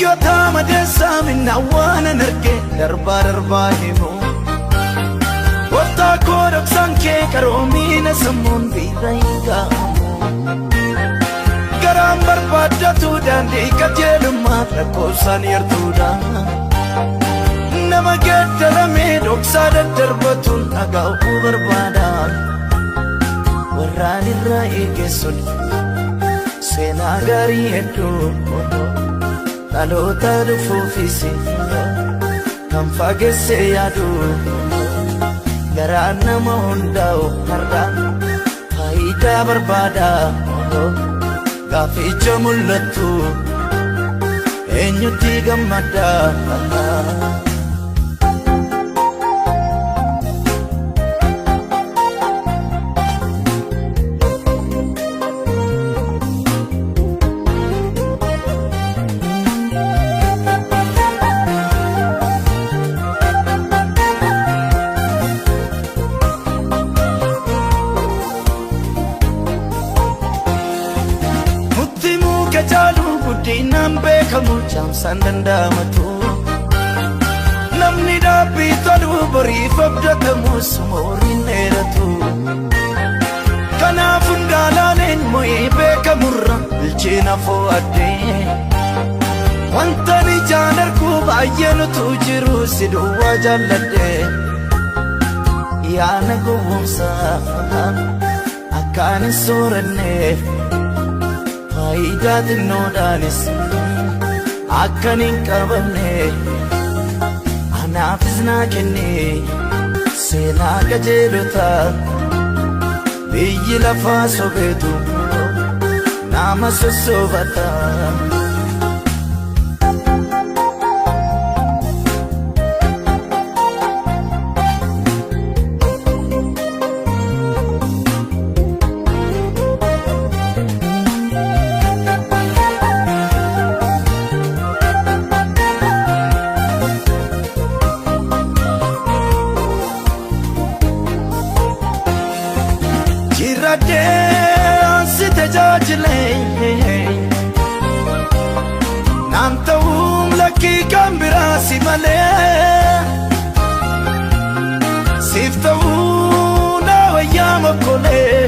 Hayyoota madeessaa minna waan arge darbaa himu Gooftaa koo dhoksaan kee qaroomiina sammuun biira hin ga'amu Garaan barbaaddatu daandii qajeelummaa lakkoofsaan yartuudha Nama geeddaramee dhoksaa daddarbatuun dhaga'uu barbaada Warraan irraa eegessuun seenaa gaarii hedduu dhaloota dhufuufis kan fageesse yaadu garaan nama hundaa'u har'aan faayidaa barbaada gaaficha mul'attu eenyutti gammada Jaalu guddinaan beekamu caamsaan danda'amatu Namni dhaabbii tolu boriif abdatamus mooriin dheeratu Kanaaf hundaalaaleen mo'ee beekamurra bilcheena fo'addee Wantan ijaan arguu baay'ee nutu jiru si duwwaa jaalladhee Yaana gowwoomsaa akkaan hin sooranneef Faayidaa xinnoodhaanis akkan hin qabamne Anaafis naa kenne seenaa qajeelota Biyyi lafaa sobeetu nama sossobata Ansi tajaajile Naan ta'uun lakkii kan biraasi malee Siif ta'uun na wayyaa mokkolee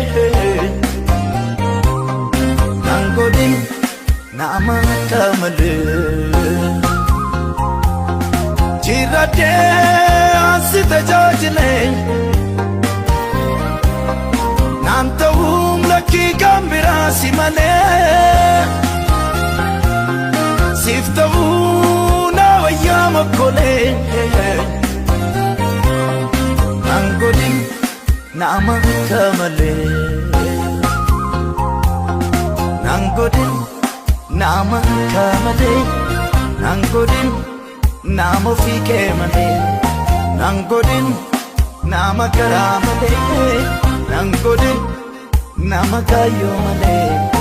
Naan godhin nama akka malee Jiraadhee ansi tajaajile Naan ta'uun lakkii kan biraasi malee Siif ta'uun na wayyaa mokkolee Naan godhin nama akka malee Naan godhin nama akka malee Naan godhin nama ofii kee malee Naan godhin nama garaa malee Naan godhin nama kaayyoo malee